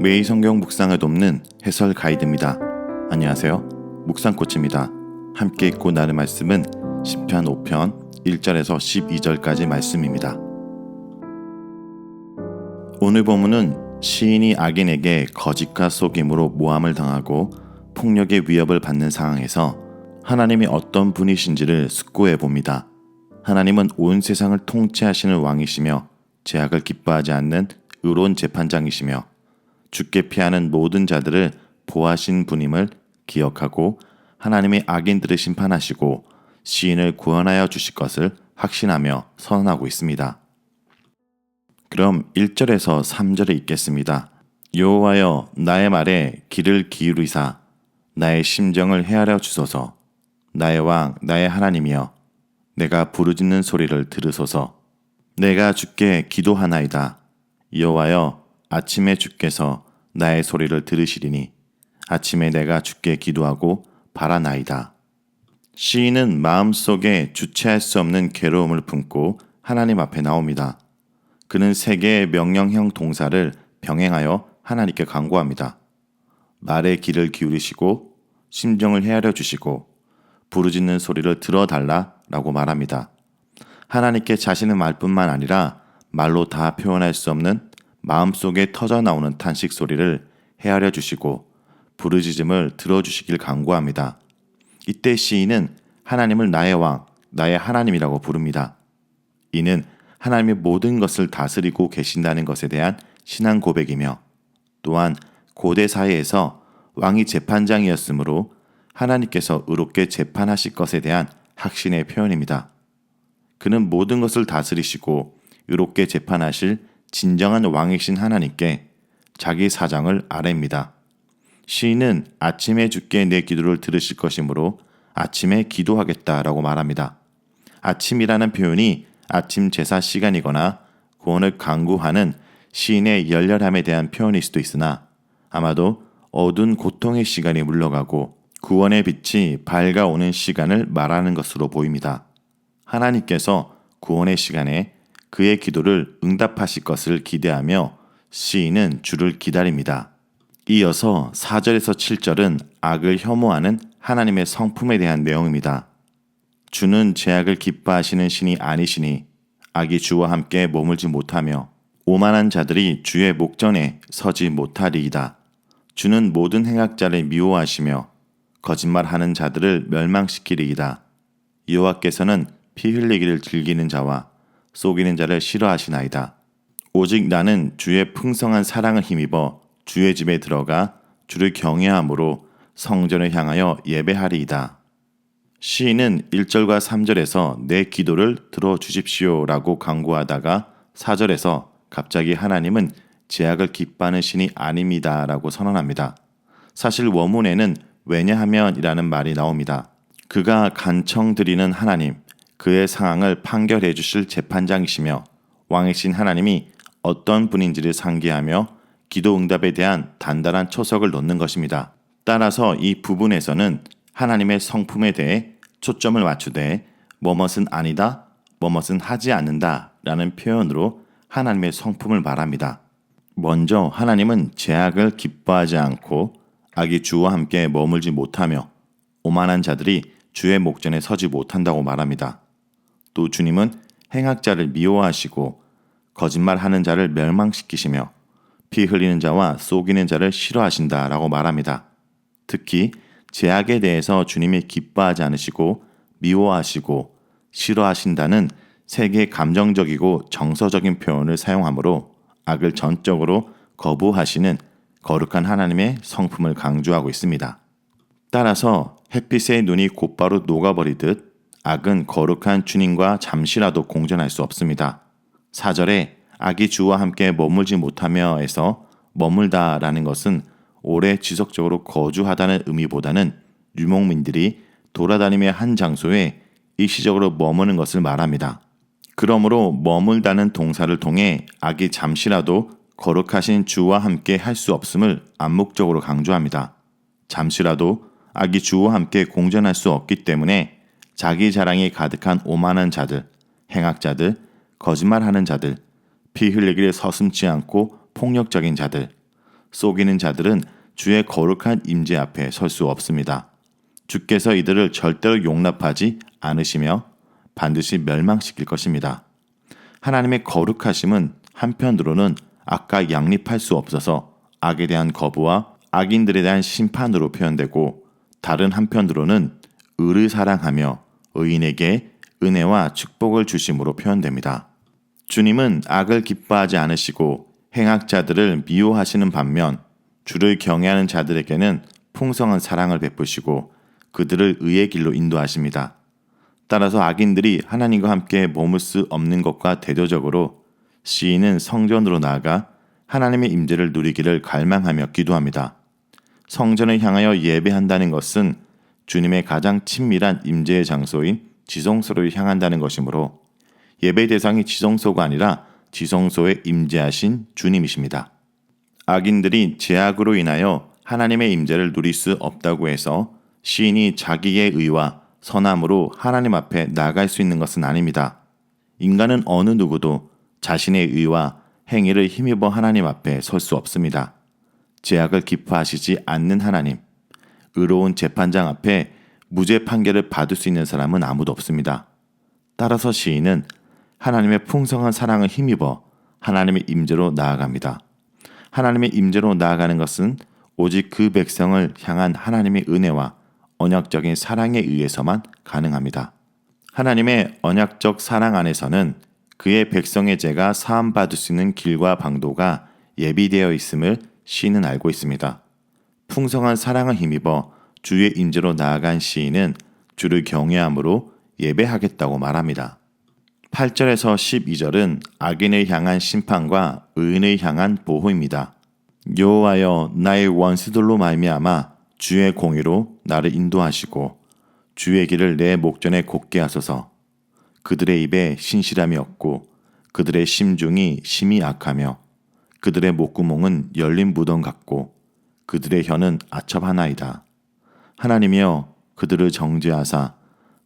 매일 성경 묵상을 돕는 해설 가이드입니다. 안녕하세요. 묵상코치입니다. 함께 읽고 나눌 말씀은 시편 5편 1절에서 12절까지 말씀입니다. 오늘 본문은 시인이 악인에게 거짓과 속임으로 모함을 당하고 폭력의 위협을 받는 상황에서 하나님이 어떤 분이신지를 숙고해 봅니다. 하나님은 온 세상을 통치하시는 왕이시며 죄악을 기뻐하지 않는 의로운 재판장이시며 죽게 피하는 모든 자들을 보호하신 분임을 기억하고 하나님이 악인들을 심판하시고 시인을 구원하여 주실 것을 확신하며 선언하고 있습니다. 그럼 1절에서 3절을 읽겠습니다. 여호와여 나의 말에 귀를 기울이사 나의 심정을 헤아려 주소서. 나의 왕 나의 하나님이여 내가 부르짖는 소리를 들으소서. 내가 주께 기도하나이다. 여호와여 아침에 주께서 나의 소리를 들으시리니 아침에 내가 주께 기도하고 바라나이다. 시인은 마음속에 주체할 수 없는 괴로움을 품고 하나님 앞에 나옵니다. 그는 세 개의 명령형 동사를 병행하여 하나님께 간구합니다. 말에 귀를 기울이시고 심정을 헤아려 주시고 부르짖는 소리를 들어달라라고 말합니다. 하나님께 자신의 말뿐만 아니라 말로 다 표현할 수 없는 마음속에 터져나오는 탄식 소리를 헤아려 주시고 부르짖음을 들어주시길 간구합니다. 이때 시인은 하나님을 나의 왕, 나의 하나님이라고 부릅니다. 이는 하나님의 모든 것을 다스리고 계신다는 것에 대한 신앙 고백이며 또한 고대 사회에서 왕이 재판장이었으므로 하나님께서 의롭게 재판하실 것에 대한 확신의 표현입니다. 그는 모든 것을 다스리시고 의롭게 재판하실 진정한 왕이신 하나님께 자기 사정을 아뢰입니다. 시인은 아침에 주께 내 기도를 들으실 것이므로 아침에 기도하겠다라고 말합니다. 아침이라는 표현이 아침 제사 시간이거나 구원을 간구하는 시인의 열렬함에 대한 표현일 수도 있으나 아마도 어두운 고통의 시간이 물러가고 구원의 빛이 밝아오는 시간을 말하는 것으로 보입니다. 하나님께서 구원의 시간에 그의 기도를 응답하실 것을 기대하며 시인은 주를 기다립니다. 이어서 4절에서 7절은 악을 혐오하는 하나님의 성품에 대한 내용입니다. 주는 죄악을 기뻐하시는 신이 아니시니 악이 주와 함께 머물지 못하며 오만한 자들이 주의 목전에 서지 못하리이다. 주는 모든 행악자를 미워하시며 거짓말하는 자들을 멸망시키리이다. 여호와께서는 피 흘리기를 즐기는 자와 속이는 자를 싫어하시나이다. 오직 나는 주의 풍성한 사랑을 힘입어 주의 집에 들어가 주를 경외함으로 성전을 향하여 예배하리이다. 시인은 1절과 3절에서 내 기도를 들어주십시오 라고 간구하다가 4절에서 갑자기 하나님은 죄악을 기뻐하는 신이 아닙니다 라고 선언합니다. 사실 원문에는 왜냐하면 이라는 말이 나옵니다. 그가 간청드리는 하나님, 그의 상황을 판결해 주실 재판장이시며 왕이신 하나님이 어떤 분인지를 상기하며 기도 응답에 대한 단단한 초석을 놓는 것입니다. 따라서 이 부분에서는 하나님의 성품에 대해 초점을 맞추되 뭐뭇은 아니다, 뭐뭇은 하지 않는다 라는 표현으로 하나님의 성품을 말합니다. 먼저 하나님은 죄악을 기뻐하지 않고 악이 주와 함께 머물지 못하며 오만한 자들이 주의 목전에 서지 못한다고 말합니다. 또 주님은 행악자를 미워하시고 거짓말하는 자를 멸망시키시며 피 흘리는 자와 속이는 자를 싫어하신다라고 말합니다. 특히 죄악에 대해서 주님이 기뻐하지 않으시고 미워하시고 싫어하신다는 세 개의 감정적이고 정서적인 표현을 사용하므로 악을 전적으로 거부하시는 거룩한 하나님의 성품을 강조하고 있습니다. 따라서 햇빛의 눈이 곧바로 녹아버리듯 악은 거룩한 주님과 잠시라도 공존할 수 없습니다. 4절에 악이 주와 함께 머물지 못하며에서 머물다라는 것은 오래 지속적으로 거주하다는 의미보다는 유목민들이 돌아다니며 한 장소에 일시적으로 머무는 것을 말합니다. 그러므로 머물다는 동사를 통해 악이 잠시라도 거룩하신 주와 함께 할 수 없음을 암묵적으로 강조합니다. 잠시라도 악이 주와 함께 공존할 수 없기 때문에 자기 자랑이 가득한 오만한 자들, 행악자들, 거짓말하는 자들, 피 흘리기를 서슴지 않고 폭력적인 자들, 속이는 자들은 주의 거룩한 임재 앞에 설 수 없습니다. 주께서 이들을 절대로 용납하지 않으시며 반드시 멸망시킬 것입니다. 하나님의 거룩하심은 한편으로는 악과 양립할 수 없어서 악에 대한 거부와 악인들에 대한 심판으로 표현되고, 다른 한편으로는 의를 사랑하며 의인에게 은혜와 축복을 주심으로 표현됩니다. 주님은 악을 기뻐하지 않으시고 행악자들을 미워하시는 반면 주를 경외하는 자들에게는 풍성한 사랑을 베푸시고 그들을 의의 길로 인도하십니다. 따라서 악인들이 하나님과 함께 머물 수 없는 것과 대조적으로 시인은 성전으로 나아가 하나님의 임재를 누리기를 갈망하며 기도합니다. 성전을 향하여 예배한다는 것은 주님의 가장 친밀한 임재의 장소인 지성소를 향한다는 것이므로 예배 대상이 지성소가 아니라 지성소에 임재하신 주님이십니다. 악인들이 죄악으로 인하여 하나님의 임재를 누릴 수 없다고 해서 시인이 자기의 의와 선함으로 하나님 앞에 나아갈 수 있는 것은 아닙니다. 인간은 어느 누구도 자신의 의와 행위를 힘입어 하나님 앞에 설 수 없습니다. 죄악을 기뻐하시지 않는 하나님, 의로운 재판장 앞에 무죄 판결을 받을 수 있는 사람은 아무도 없습니다. 따라서 시인은 하나님의 풍성한 사랑을 힘입어 하나님의 임재로 나아갑니다. 하나님의 임재로 나아가는 것은 오직 그 백성을 향한 하나님의 은혜와 언약적인 사랑에 의해서만 가능합니다. 하나님의 언약적 사랑 안에서는 그의 백성의 죄가 사함받을 수 있는 길과 방도가 예비되어 있음을 시인은 알고 있습니다. 풍성한 사랑을 힘입어 주의 임재로 나아간 시인은 주를 경외함으로 예배하겠다고 말합니다. 8절에서 12절은 악인을 향한 심판과 의인을 향한 보호입니다. 여호와여, 나의 원수들로 말미암아 주의 공의로 나를 인도하시고 주의 길을 내 목전에 곧게 하소서. 그들의 입에 신실함이 없고 그들의 심중이 심히 악하며 그들의 목구멍은 열린 무덤 같고 그들의 혀는 아첩하나이다. 하나님이여, 그들을 정죄하사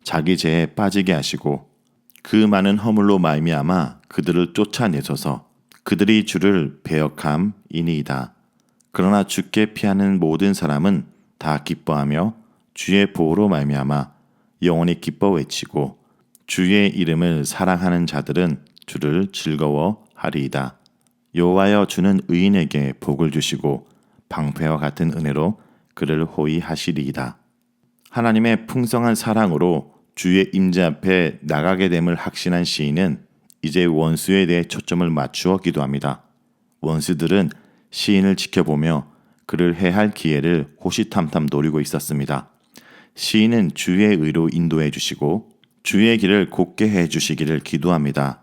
자기 죄에 빠지게 하시고 그 많은 허물로 말미암아 그들을 쫓아내소서. 그들이 주를 배역함이니이다. 그러나 주께 피하는 모든 사람은 다 기뻐하며 주의 보호로 말미암아 영원히 기뻐 외치고 주의 이름을 사랑하는 자들은 주를 즐거워하리이다. 여호와여, 주는 의인에게 복을 주시고 방패와 같은 은혜로 그를 호위하시리이다. 하나님의 풍성한 사랑으로 주의 임재 앞에 나가게 됨을 확신한 시인은 이제 원수에 대해 초점을 맞추어 기도합니다. 원수들은 시인을 지켜보며 그를 해할 기회를 호시탐탐 노리고 있었습니다. 시인은 주의 의로 인도해 주시고 주의 길을 곧게 해 주시기를 기도합니다.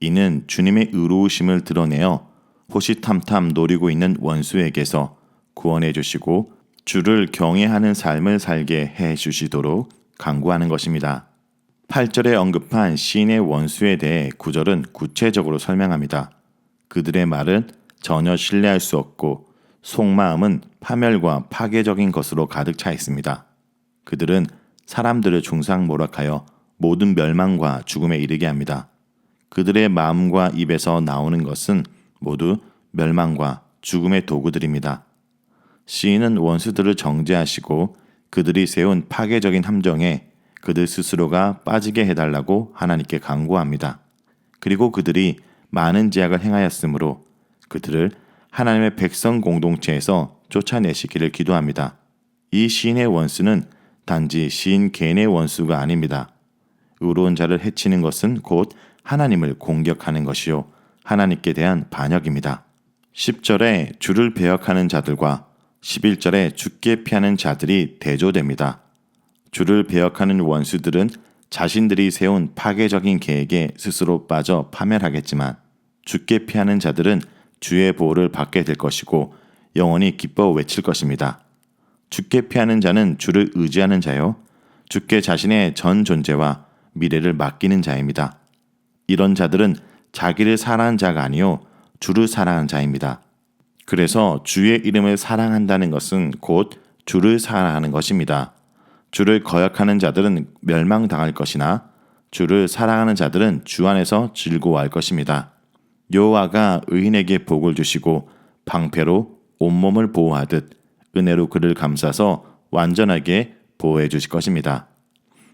이는 주님의 의로우심을 드러내어 호시탐탐 노리고 있는 원수에게서 구원해 주시고 주를 경외하는 삶을 살게 해 주시도록 간구하는 것입니다. 8절에 언급한 시인의 원수에 대해 9절은 구체적으로 설명합니다. 그들의 말은 전혀 신뢰할 수 없고 속마음은 파멸과 파괴적인 것으로 가득 차 있습니다. 그들은 사람들을 중상모략하여 모든 멸망과 죽음에 이르게 합니다. 그들의 마음과 입에서 나오는 것은 모두 멸망과 죽음의 도구들입니다. 시인은 원수들을 정죄하시고 그들이 세운 파괴적인 함정에 그들 스스로가 빠지게 해달라고 하나님께 간구합니다. 그리고 그들이 많은 죄악을 행하였으므로 그들을 하나님의 백성 공동체에서 쫓아내시기를 기도합니다. 이 시인의 원수는 단지 시인 개인의 원수가 아닙니다. 의로운 자를 해치는 것은 곧 하나님을 공격하는 것이요 하나님께 대한 반역입니다. 10절에 주를 배역하는 자들과 11절에 주께 피하는 자들이 대조됩니다. 주를 배역하는 원수들은 자신들이 세운 파괴적인 계획에 스스로 빠져 파멸하겠지만 주께 피하는 자들은 주의 보호를 받게 될 것이고 영원히 기뻐 외칠 것입니다. 주께 피하는 자는 주를 의지하는 자요 주께 자신의 전 존재와 미래를 맡기는 자입니다. 이런 자들은 자기를 사랑하는 자가 아니요 주를 사랑하는 자입니다. 그래서 주의 이름을 사랑한다는 것은 곧 주를 사랑하는 것입니다. 주를 거역하는 자들은 멸망당할 것이나 주를 사랑하는 자들은 주 안에서 즐거워할 것입니다. 여호와가 의인에게 복을 주시고 방패로 온몸을 보호하듯 은혜로 그를 감싸서 완전하게 보호해 주실 것입니다.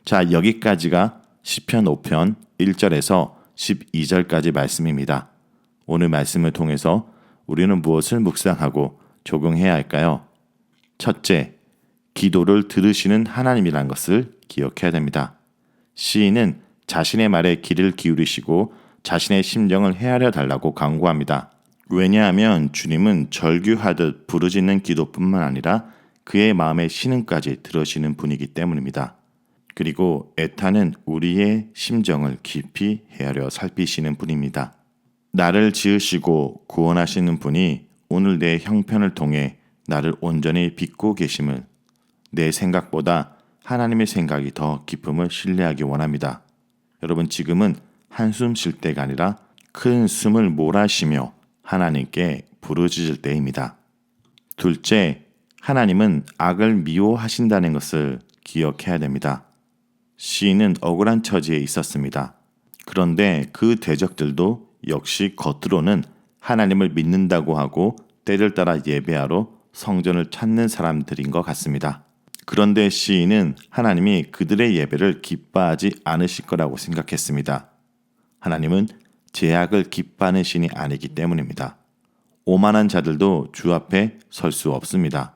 자, 여기까지가 시편 5편 1절에서 12절까지 말씀입니다. 오늘 말씀을 통해서 우리는 무엇을 묵상하고 적용해야 할까요? 첫째, 기도를 들으시는 하나님이란 것을 기억해야 됩니다. 시인은 자신의 말에 귀를 기울이시고 자신의 심정을 헤아려 달라고 간구합니다. 왜냐하면 주님은 절규하듯 부르짖는 기도뿐만 아니라 그의 마음의 신음까지 들으시는 분이기 때문입니다. 그리고 애타는 우리의 심정을 깊이 헤아려 살피시는 분입니다. 나를 지으시고 구원하시는 분이 오늘 내 형편을 통해 나를 온전히 빚고 계심을, 내 생각보다 하나님의 생각이 더 깊음을 신뢰하기 원합니다. 여러분, 지금은 한숨 쉴 때가 아니라 큰 숨을 몰아쉬며 하나님께 부르짖을 때입니다. 둘째, 하나님은 악을 미워하신다는 것을 기억해야 됩니다. 시인은 억울한 처지에 있었습니다. 그런데 그 대적들도 역시 겉으로는 하나님을 믿는다고 하고 때를 따라 예배하러 성전을 찾는 사람들인 것 같습니다. 그런데 시인은 하나님이 그들의 예배를 기뻐하지 않으실 거라고 생각했습니다. 하나님은 죄악을 기뻐하는 신이 아니기 때문입니다. 오만한 자들도 주 앞에 설 수 없습니다.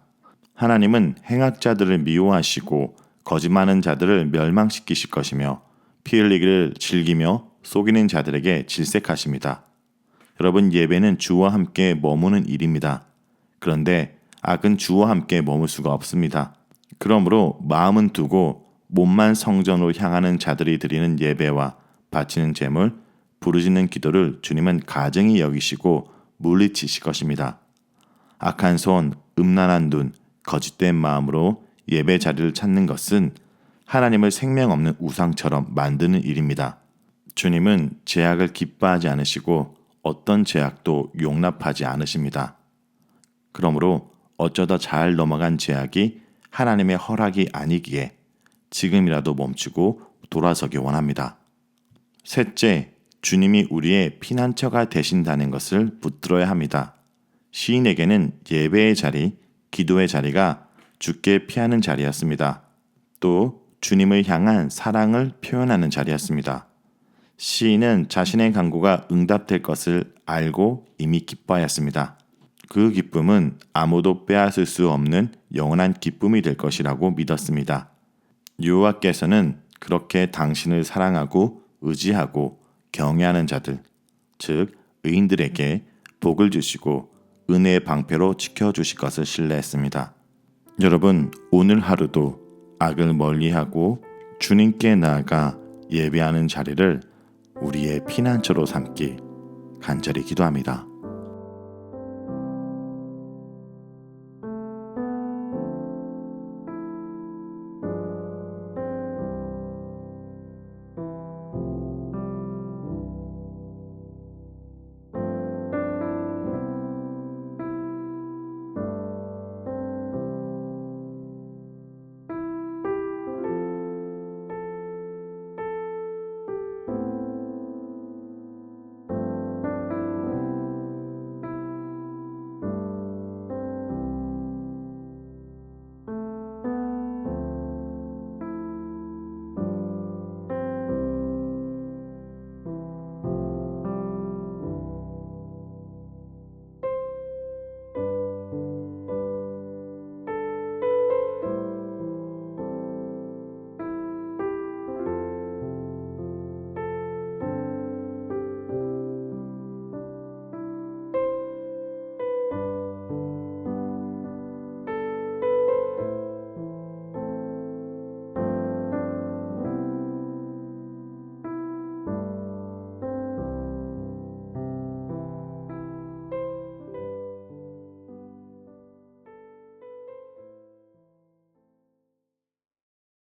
하나님은 행악자들을 미워하시고 거짓말하는 자들을 멸망시키실 것이며 피 흘리기를 즐기며 속이는 자들에게 질색하십니다. 여러분, 예배는 주와 함께 머무는 일입니다. 그런데 악은 주와 함께 머물 수가 없습니다. 그러므로 마음은 두고 몸만 성전으로 향하는 자들이 드리는 예배와 바치는 제물, 부르짖는 기도를 주님은 가증히 여기시고 물리치실 것입니다. 악한 손, 음란한 눈, 거짓된 마음으로 예배 자리를 찾는 것은 하나님을 생명 없는 우상처럼 만드는 일입니다. 주님은 죄악을 기뻐하지 않으시고 어떤 죄악도 용납하지 않으십니다. 그러므로 어쩌다 잘 넘어간 죄악이 하나님의 허락이 아니기에 지금이라도 멈추고 돌아서기 원합니다. 셋째, 주님이 우리의 피난처가 되신다는 것을 붙들어야 합니다. 시인에게는 예배의 자리, 기도의 자리가 주께 피하는 자리였습니다. 또 주님을 향한 사랑을 표현하는 자리였습니다. 시인은 자신의 간구가 응답될 것을 알고 이미 기뻐하였습니다. 그 기쁨은 아무도 빼앗을 수 없는 영원한 기쁨이 될 것이라고 믿었습니다. 여호와께서는 그렇게 당신을 사랑하고 의지하고 경외하는 자들, 즉 의인들에게 복을 주시고 은혜의 방패로 지켜주실 것을 신뢰했습니다. 여러분, 오늘 하루도 악을 멀리하고 주님께 나아가 예배하는 자리를 우리의 피난처로 삼기 간절히 기도합니다.